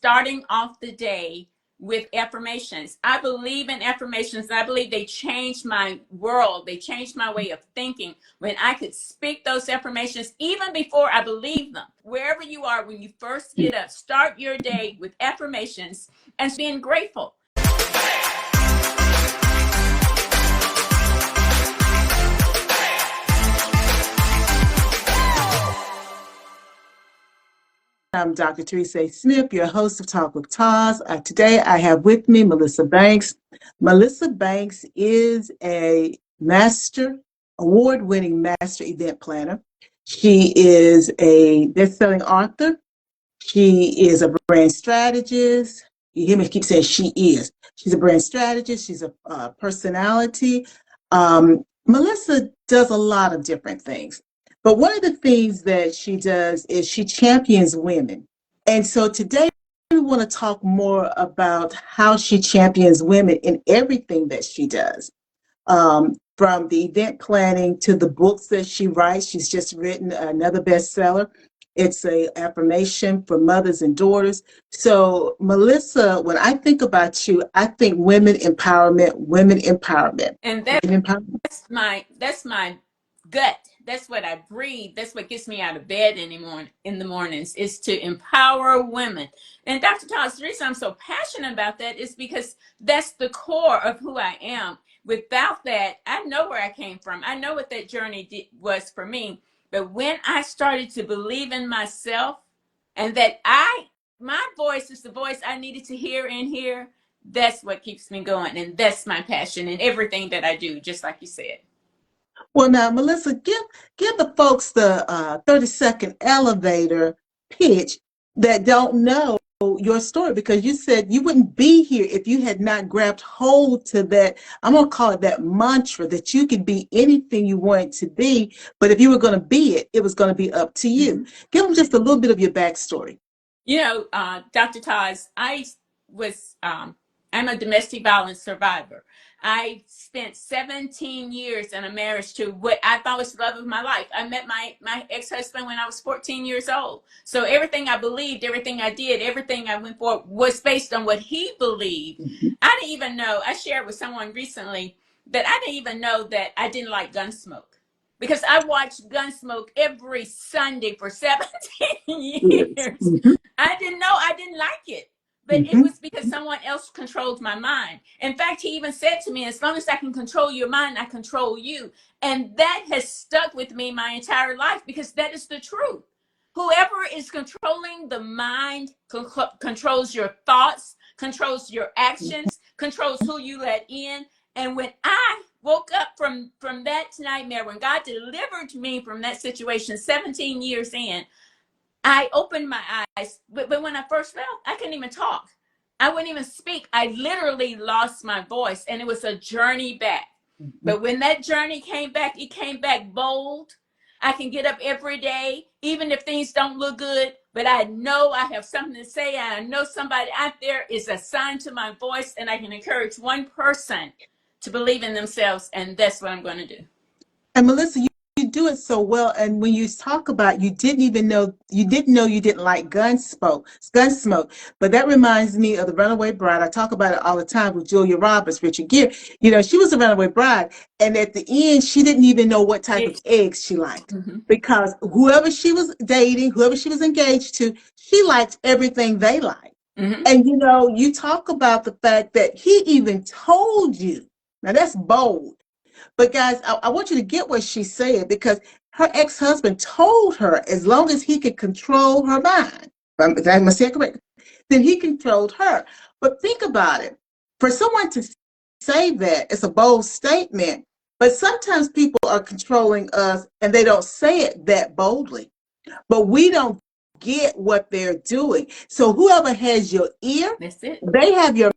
starting off the day with affirmations. I believe in affirmations. I believe they changed my world. They changed my way of thinking when I could speak those affirmations even before I believe them. Wherever you are, when you first get up, start your day with affirmations and being grateful. I'm Dr. Teresa Smith, your host of Talk With TAS. Today I have with me Melissa Banks. Melissa Banks is a award-winning master event planner. She is a best-selling author. She is a brand strategist. You hear me keep saying she is. She's a brand strategist. She's a personality. Melissa does a lot of different things. But one of the things that she does is she champions women. And so today we want to talk more about how she champions women in everything that she does. From the event planning to the books that she writes. She's just written another bestseller. It's an affirmation for mothers and daughters. So, Melissa, when I think about you, I think women empowerment, women empowerment. And that's my gut. That's what I breathe. That's what gets me out of bed in the mornings is to empower women. And Dr. Thomas, the reason I'm so passionate about that is because that's the core of who I am. Without that, I know where I came from. I know what that journey was for me. But when I started to believe in myself and that my voice is the voice I needed to hear and hear, that's what keeps me going. And that's my passion in everything that I do, just like you said. Well, now, Melissa, give the folks the 30-second elevator pitch that don't know your story, because you said you wouldn't be here if you had not grabbed hold to that. I'm going to call it that mantra that you could be anything you wanted to be, but if you were going to be it, it was going to be up to you. Mm-hmm. Give them just a little bit of your backstory. You know, Dr. Taz, I'm a domestic violence survivor. I spent 17 years in a marriage to what I thought was the love of my life. I met my ex-husband when I was 14 years old. So everything I believed, everything I did, everything I went for was based on what he believed. Mm-hmm. I didn't even know, I shared with someone recently that I didn't even know that I didn't like Gunsmoke. Because I watched Gunsmoke every Sunday for 17 years. Mm-hmm. I didn't know I didn't like it. But it was because someone else controlled my mind. In fact, he even said to me, as long as I can control your mind, I control you. And that has stuck with me my entire life because that is the truth. Whoever is controlling the mind controls your thoughts, controls your actions, controls who you let in. And when I woke up from that nightmare, when God delivered me from that situation 17 years in, I opened my eyes, but when I first fell, I couldn't even talk. I wouldn't even speak. I literally lost my voice, and it was a journey back. Mm-hmm. But when that journey came back, it came back bold. I can get up every day, even if things don't look good, but I know I have something to say, and I know somebody out there is assigned to my voice, and I can encourage one person to believe in themselves, and that's what I'm going to do. And Melissa, you do it so well. And when you talk about you didn't know you didn't like Gunsmoke. But that reminds me of the Runaway Bride. I talk about it all the time with Julia Roberts, Richard Gere. You know, she was a runaway bride. And at the end, she didn't even know what type of eggs she liked. Mm-hmm. Because whoever she was dating, whoever she was engaged to, she liked everything they liked. Mm-hmm. And, you know, you talk about the fact that he even told you. Now, that's bold. But guys, I want you to get what she said, because her ex-husband told her as long as he could control her mind, if I must say it correctly, then he controlled her. But think about it. For someone to say that, it's a bold statement, but sometimes people are controlling us and they don't say it that boldly. But we don't get what they're doing. So whoever has your ear, that's it. They have your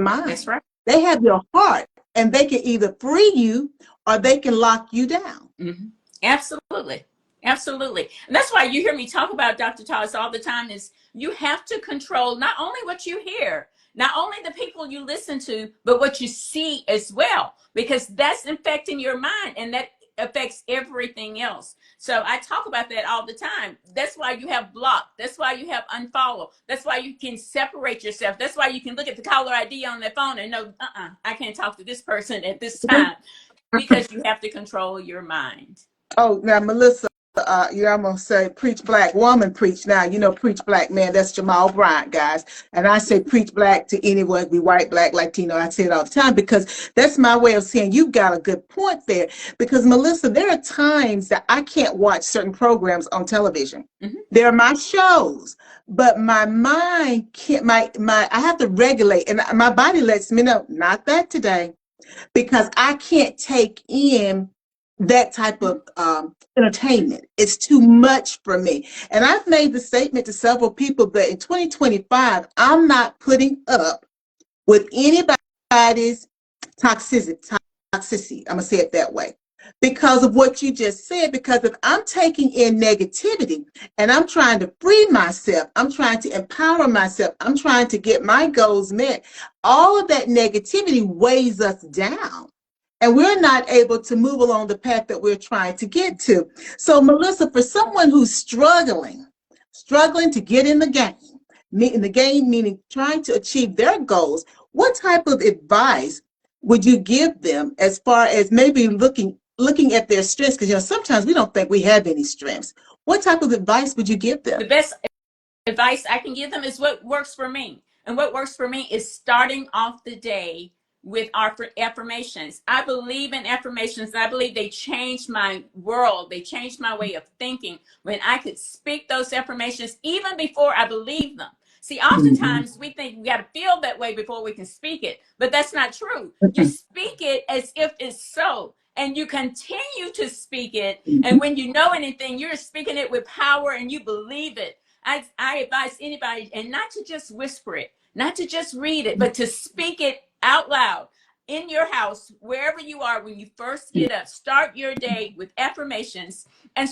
mind. That's right. They have your heart. And they can either free you or they can lock you down. Mm-hmm. Absolutely. Absolutely. And that's why you hear me talk about Dr. Thomas all the time is you have to control not only what you hear, not only the people you listen to, but what you see as well, because that's infecting your mind. And that affects everything else. So I talk about that all the time. That's why you have block. That's why you have unfollow. That's why you can separate yourself. That's why you can look at the caller ID on their phone and know, I can't talk to this person at this time, because you have to control your mind. Oh, now Melissa, I'm gonna say preach black woman, preach now. Preach black man. That's Jamal Bryant, guys. And I say preach black to anyone, be white, black, Latino. I say it all the time because that's my way of saying you've got a good point there. Because Melissa, there are times that I can't watch certain programs on television. Mm-hmm. They're my shows, but my mind can't. I have to regulate, and my body lets me know not that today, because I can't take in that type of entertainment. It's too much for me. And I've made the statement to several people that in 2025, I'm not putting up with anybody's toxicity. I'm going to say it that way. Because of what you just said, because if I'm taking in negativity and I'm trying to free myself, I'm trying to empower myself, I'm trying to get my goals met, all of that negativity weighs us down. And we're not able to move along the path that we're trying to get to. So, Melissa, for someone who's struggling to get in the game, meaning trying to achieve their goals, what type of advice would you give them as far as maybe looking at their strengths? Because sometimes we don't think we have any strengths. What type of advice would you give them? The best advice I can give them is what works for me. And what works for me is starting off the day with our affirmations. I believe in affirmations. I believe they changed my world. They changed my way of thinking when I could speak those affirmations even before I believe them. See, oftentimes we think we got to feel that way before we can speak it, but that's not true. You speak it as if it's so, and you continue to speak it. And when you know anything, you're speaking it with power and you believe it. I advise anybody, and not to just whisper it, not to just read it, but to speak it out loud in your house, wherever you are. When you first get up, start your day with affirmations and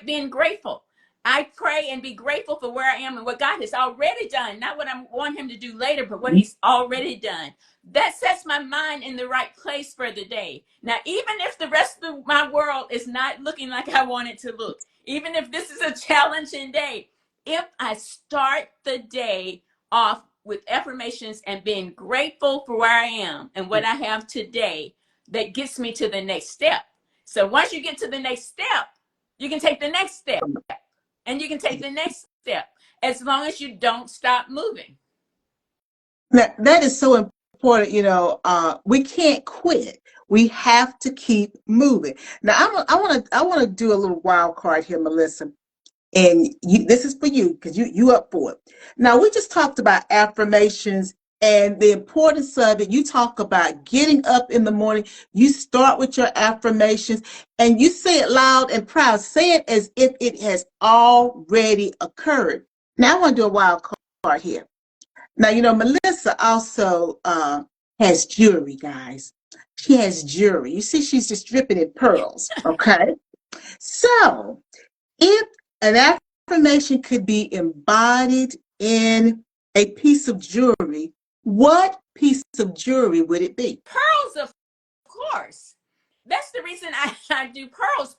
being grateful. I pray and be grateful for where I am and what God has already done, not what I want him to do later, but what he's already done. That sets my mind in the right place for the day. Now, even if the rest of my world is not looking like I want it to look, even if this is a challenging day, if I start the day off with affirmations and being grateful for where I am and what I have today, that gets me to the next step. So once you get to the next step, you can take the next step, and you can take the next step as long as you don't stop moving. Now, that is so important. We can't quit. We have to keep moving. Now, I want to do a little wild card here, Melissa. And this is for you because you up for it. Now, we just talked about affirmations and the importance of it. You talk about getting up in the morning. You start with your affirmations and you say it loud and proud. Say it as if it has already occurred. Now, I want to do a wild card here. Now, Melissa also has jewelry, guys. She has jewelry. You see, she's just dripping in pearls, okay? So, if an affirmation could be embodied in a piece of jewelry, what piece of jewelry would it be? Pearls, of course. That's the reason I do pearls.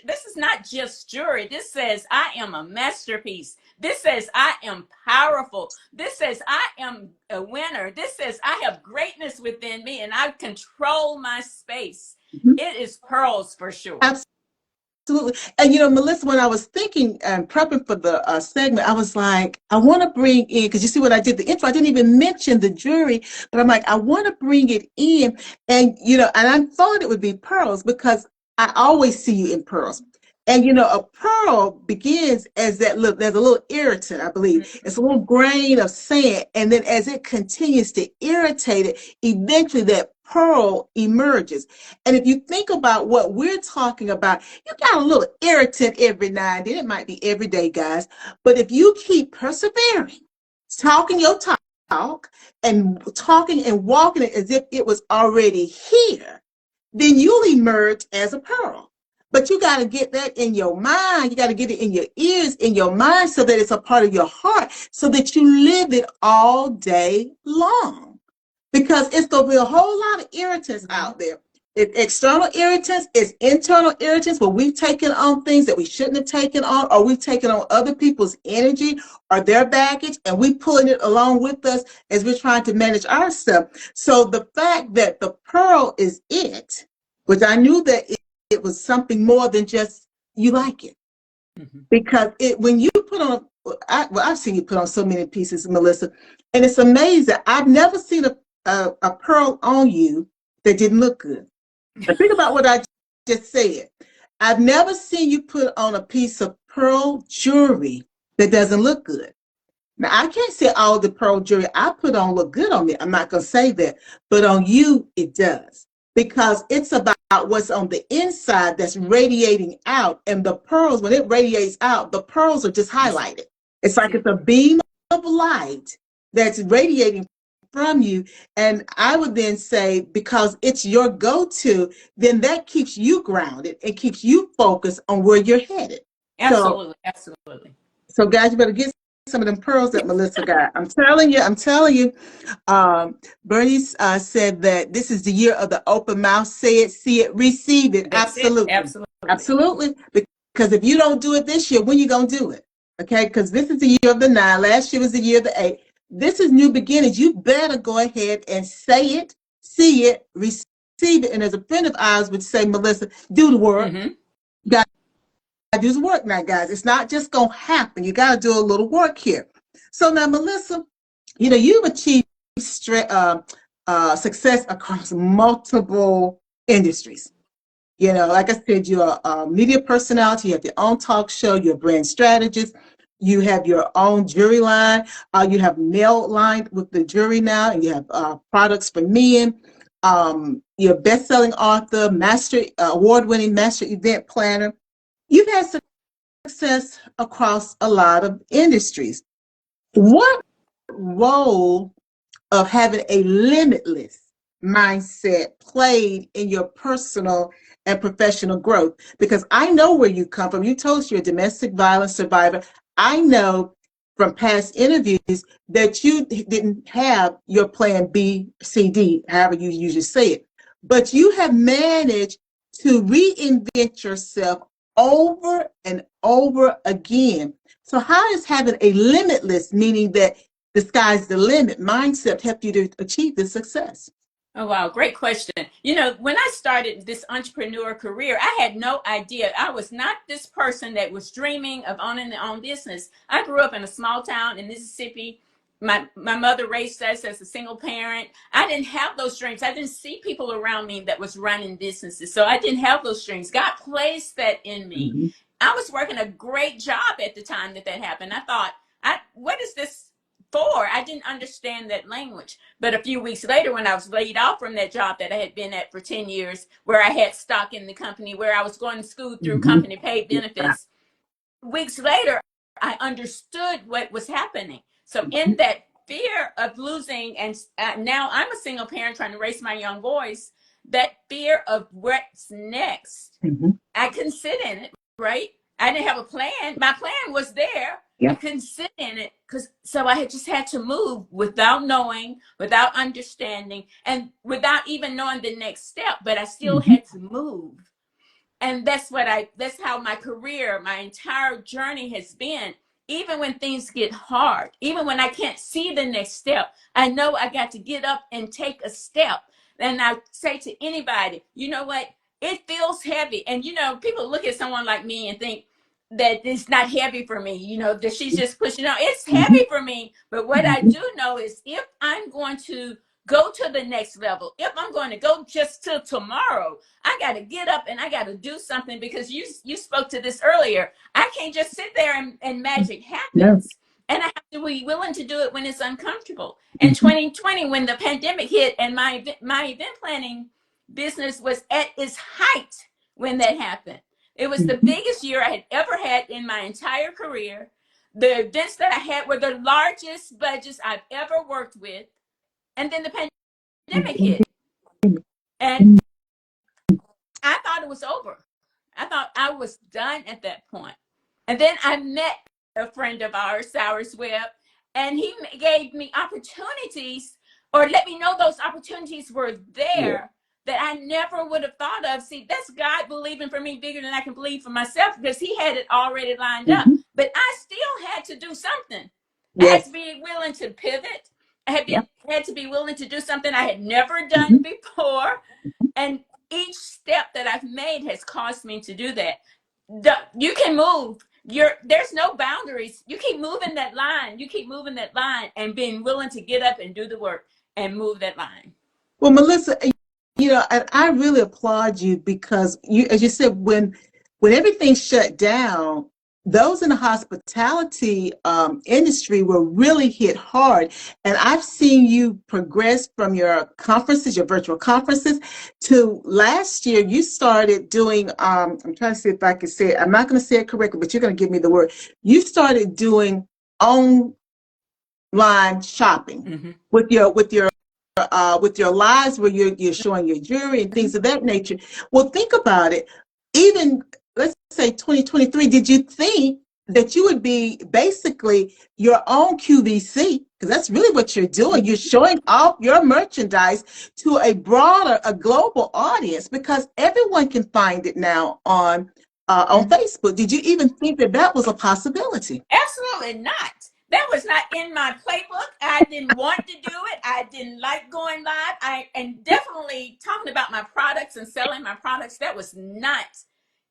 This is not just jewelry. This says I am a masterpiece. This says I am powerful. This says I am a winner. This says I have greatness within me and I control my space. Mm-hmm. It is pearls for sure. Absolutely. And Melissa, when I was thinking and prepping for the segment, I was like, I want to bring in, because you see when I did the intro, I didn't even mention the jewelry, but I'm like, I want to bring it in. And I thought it would be pearls because I always see you in pearls. And a pearl begins as there's a little irritant, I believe. It's a little grain of sand. And then as it continues to irritate it, eventually that pearl emerges. And if you think about what we're talking about, you got a little irritant every now and then. It might be every day, guys. But if you keep persevering, talking your talk and talking and walking it as if it was already here, then you'll emerge as a pearl. But you got to get that in your mind. You got to get it in your ears, in your mind, so that it's a part of your heart, so that you live it all day long. Because it's going to be a whole lot of irritants out there. external irritants, it's internal irritants where we've taken on things that we shouldn't have taken on, or we've taken on other people's energy or their baggage, and we pulling it along with us as we're trying to manage our stuff. So the fact that the pearl is it, which I knew that it was something more than just you like it. Mm-hmm. Because when you put on, I've seen you put on so many pieces, Melissa, and it's amazing. I've never seen a pearl on you that didn't look good. Now think about what I just said. I've never seen you put on a piece of pearl jewelry that doesn't look good. Now, I can't say all the pearl jewelry I put on look good on me. I'm not going to say that. But on you, it does. Because it's about what's on the inside that's radiating out. And the pearls, when it radiates out, the pearls are just highlighted. It's like it's a beam of light that's radiating from you. And I would then say, because it's your go-to, then that keeps you grounded and keeps you focused on where you're headed. Absolutely, absolutely. So guys, you better get some of them pearls that Melissa got. I'm telling you. Bernice said that this is the year of the open mouth. Say it, see it, receive it. That's absolutely. It. Absolutely. Because if you don't do it this year, when you going to do it? Okay, because this is the year of the 9. Last year was the year of the 8. This is new beginnings. You better go ahead and say it, see it, receive it. And as a friend of ours would say, Melissa, do the work. Mm-hmm. You got to do the work now, guys. It's not just going to happen. You got to do a little work here. So now, Melissa, you've achieved success across multiple industries. Like I said, you're a media personality. You have your own talk show. You're a brand strategist. You have your own jewelry line. You have nail line with the jewelry now, and you have products for men. You're a best-selling author, award-winning master event planner. You've had success across a lot of industries. What role of having a limitless mindset played in your personal and professional growth? Because I know where you come from. You told us you're a domestic violence survivor. I know from past interviews that you didn't have your plan B, C, D, however you usually say it. But you have managed to reinvent yourself over and over again. So how is having a limitless, meaning that the sky's the limit mindset, help you to achieve this success? Oh, wow. Great question. When I started this entrepreneur career, I had no idea. I was not this person that was dreaming of owning their own business. I grew up in a small town in Mississippi. My mother raised us as a single parent. I didn't have those dreams. I didn't see people around me that was running businesses. So I didn't have those dreams. God placed that in me. Mm-hmm. I was working a great job at the time that happened. I thought, what is this for? I didn't understand that language. But a few weeks later, when I was laid off from that job that I had been at for 10 years, where I had stock in the company, where I was going to school through mm-hmm. company paid benefits, weeks later, I understood what was happening. So in that fear of losing, and now I'm a single parent trying to raise my young boys, that fear of what's next, mm-hmm. I couldn't sit in it, right? I didn't have a plan. My plan was there. Yep. I couldn't sit in it so I just had to move without knowing, without understanding, and without even knowing the next step. But I still mm-hmm. had to move. And that's how my career, my entire journey has been. Even when things get hard, even when I can't see the next step, I know I got to get up and take a step. And I say to anybody, you know what? It feels heavy. And, people look at someone like me and think that it's not heavy for me, that she's just pushing on. It's heavy for me. But what I do know is if I'm going to go to the next level, if I'm going to go just till tomorrow, I got to get up and I got to do something, because you spoke to this earlier. I can't just sit there and magic happens. No. And I have to be willing to do it when it's uncomfortable. In 2020, when the pandemic hit and my event planning business was at its height when that happened. It was the biggest year I had ever had in my entire career. The events that I had were the largest budgets I've ever worked with. And then the pandemic hit. And I thought it was over. I thought I was done at that point. And then I met a friend of ours, Cyrus Webb, and he gave me opportunities, or let me know those opportunities were there, that I never would have thought of. See, that's God believing for me bigger than I can believe for myself, because he had it already lined up. Mm-hmm. But I still had to do something. I had to Yes. be willing to pivot. I Yeah. had to be willing to do something I had never done Mm-hmm. before. And each step that I've made has caused me to do that. You can move. There's no boundaries. You keep moving that line. You keep moving that line and being willing to get up and do the work and move that line. Well, Melissa, and I really applaud you because you, as you said, when everything shut down, those in the hospitality industry were really hit hard. And I've seen you progress from your conferences, your virtual conferences, to last year you started doing. I'm trying to see if I can say it. I'm not going to say it correctly, but you're going to give me the word. You started doing online shopping Mm-hmm. with your lives where you're showing your jewelry and things of that nature. Well, think about it. Even let's say 2023, did you think that you would be basically your own QVC? Because that's really what you're doing. You're showing off your merchandise to a global audience, because everyone can find it now on Mm-hmm. Facebook. Did you even think that that was a possibility? Absolutely not. That was not in my playbook. I didn't want to do it. I didn't like going live. And definitely talking about my products and selling my products, that was not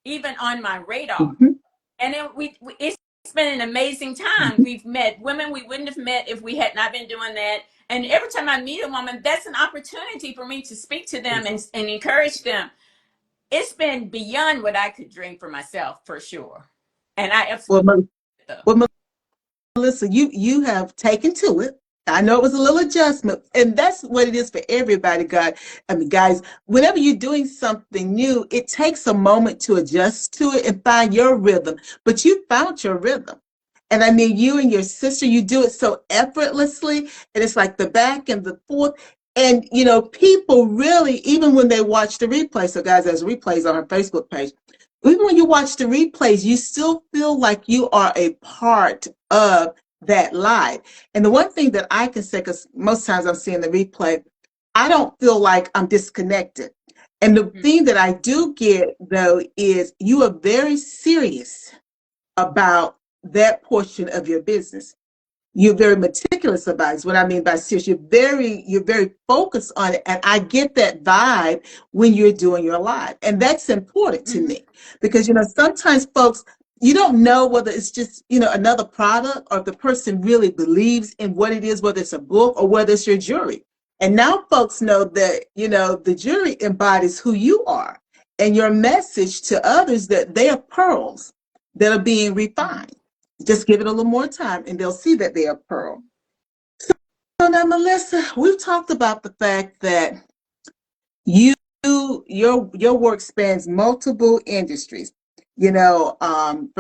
even on my radar. Mhm. And then it's been an amazing time. We've met women we wouldn't have met if we had not been doing that. And every time I meet a woman, that's an opportunity for me to speak to them and encourage them. It's been beyond what I could dream for myself, for sure. And I Well, absolutely though. well, Melissa, you have taken to it. I know it was a little adjustment, and that's what it is for everybody, God. I mean, guys, whenever you're doing something new, it takes a moment to adjust to it and find your rhythm. But you found your rhythm. And I mean, you and your sister, you do it so effortlessly, and it's like the back and the forth. And people really, even when they watch the replay, so guys, there's replays on our Facebook page. Even when you watch the replays, you still feel like you are a part of that live. And the one thing that I can say, because most times I'm seeing the replay, I don't feel like I'm disconnected. And the Mhm. thing that I do get, though, is you are very serious about that portion of your business. You're very meticulous about it, is what I mean by serious. You're very focused on it. And I get that vibe when you're doing your live. And that's important to Mhm. me because, sometimes folks, you don't know whether it's just, another product, or if the person really believes in what it is, whether it's a book or whether it's your jewelry. And now folks know that, the jewelry embodies who you are, and your message to others that they are pearls that are being Mhm. refined. Just give it a little more time and they'll see that they are pearl. So now, Melissa, we've talked about the fact that you your work spans multiple industries. From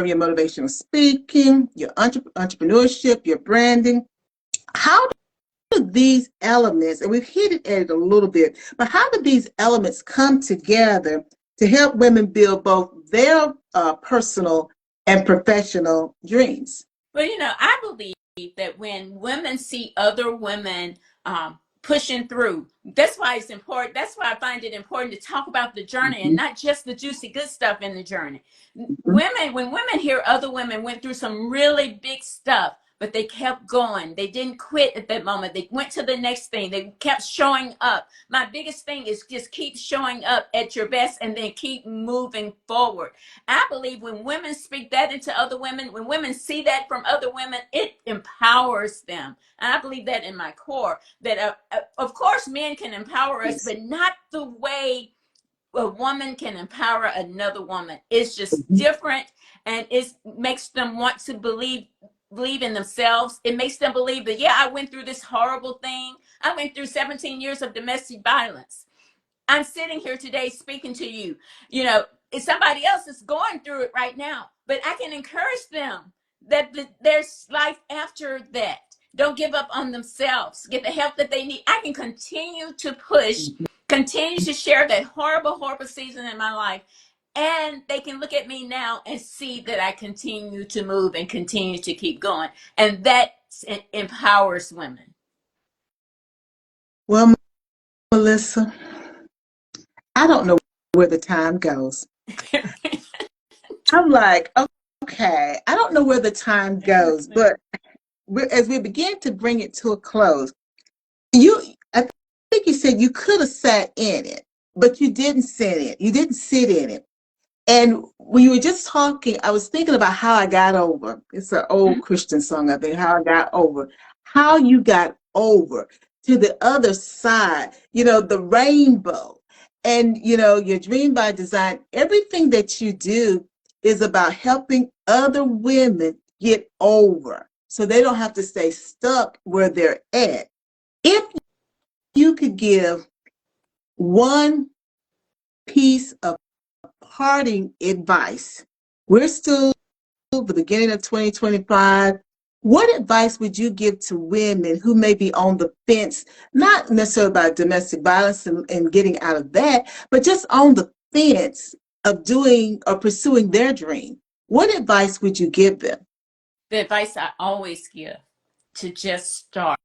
your motivational speaking, your entrepreneurship, your branding. How do these elements, and we've hit at it a little bit, but how do these elements come together to help women build both their personal and professional dreams? Well, I believe that when women see other women pushing through, that's why it's important. That's why I find it important to talk about the journey and Mhm. not just the juicy good stuff in the journey. Mhm. When women hear other women went through some really big stuff, but they kept going. They didn't quit at that moment. They went to the next thing. They kept showing up. My biggest thing is just keep showing up at your best and then keep moving forward. I believe when women speak that into other women, when women see that from other women, it empowers them. And I believe that in my core, that of course men can empower us, Yes. but not the way a woman can empower another woman. It's just Mhm. different, and it makes them want to believe in themselves. It makes them believe that, yeah, I went through this horrible thing. I went through 17 years of domestic violence. I'm sitting here today speaking to you. If somebody else is going through it right now, but I can encourage them that there's life after that. Don't give up on themselves. Get the help that they need. I can continue to push, continue to share that horrible, horrible season in my life. And they can look at me now and see that I continue to move and continue to keep going. And that empowers women. Well, Melissa, I don't know where the time goes. I'm like, okay, I don't know where the time goes, but as we begin to bring it to a close, I think you said you could have sat in it, but you didn't sit in it. You didn't sit in it. And when you were just talking, I was thinking about how I got over. It's an old Christian song, I think, how I got over. How you got over to the other side, the rainbow. And, your Dream by Design, everything that you do is about helping other women get over so they don't have to stay stuck where they're at. If you could give one piece of parting advice, we're still the beginning of 2025. What advice would you give to women who may be on the fence, not necessarily about domestic violence and getting out of that, but just on the fence of doing or pursuing their dream? What advice would you give them? The advice I always give: to just start.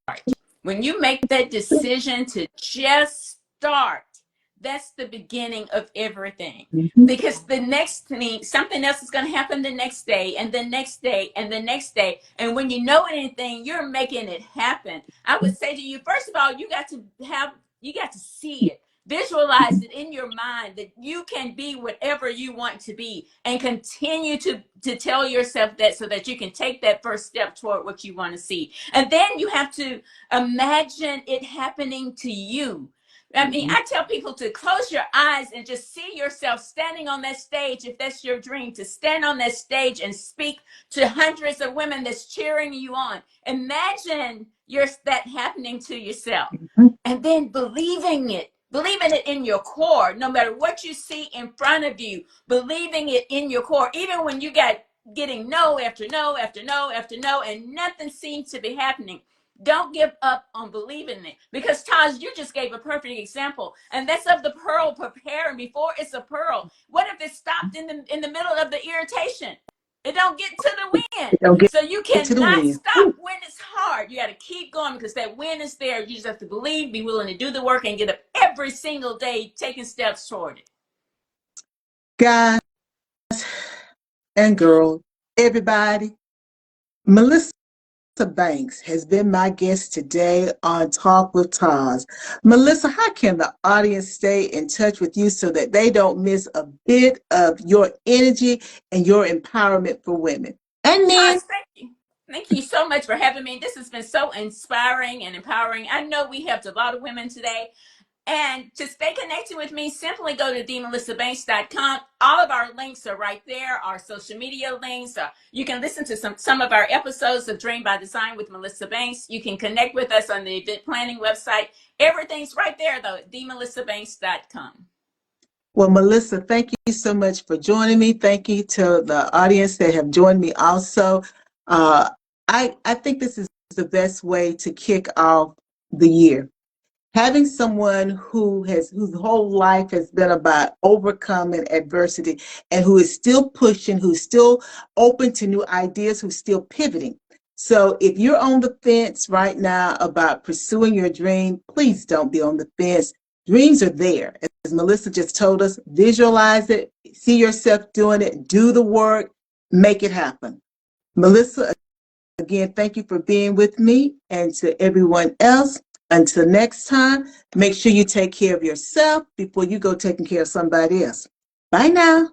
When you make that decision to just start, that's the beginning of everything. Mhm. Because the next thing, something else is going to happen the next day, and the next day, and the next day. And when you know anything, you're making it happen. I would say to you, first of all, you got to see it. Visualize it in your mind that you can be whatever you want to be, and continue to tell yourself that, so that you can take that first step toward what you want to see. And then you have to imagine it happening to you. I mean, I tell people to close your eyes and just see yourself standing on that stage. If that's your dream, to stand on that stage and speak to hundreds of women that's cheering you on. Imagine that happening to yourself, and then believing it in your core. No matter what you see in front of you, believing it in your core, even when you getting no after no after no after no, and nothing seems to be happening. Don't give up on believing it, because Taj, you just gave a perfect example, and that's of the pearl preparing before it's a pearl. What if it stopped in the middle of the irritation? It don't get to the wind. Don't So you get to the cannot wind. stop when it's hard. You got to keep going, because that wind is there. You just have to believe, be willing to do the work, and get up every single day taking steps toward it. Guys and girls, everybody, Melissa Banks has been my guest today on Talk with TAS. Melissa, how can the audience stay in touch with you so that they don't miss a bit of your energy and your empowerment for women and Taj, men? thank you. Thank you so much for having me. This has been so inspiring and empowering. I know we helped a lot of women today. And to stay connected with me, simply go to themelissabanks.com. All of our links are right there, our social media links. You can listen to some of our episodes of Dream by Design with Melissa Banks. You can connect with us on the event planning website. Everything's right there, though, at themelissabanks.com. Well, Melissa, thank you so much for joining me. Thank you to the audience that have joined me also. Uh, I think this is the best way to kick off the year. Having someone whose whole life has been about overcoming adversity and who is still pushing, who's still open to new ideas, who's still pivoting. So if you're on the fence right now about pursuing your dream, please don't be on the fence. Dreams are there. As Melissa just told us, visualize it, see yourself doing it, do the work, make it happen. Melissa, again, thank you for being with me, and to everyone else, until next time, make sure you take care of yourself before you go taking care of somebody else. Bye now.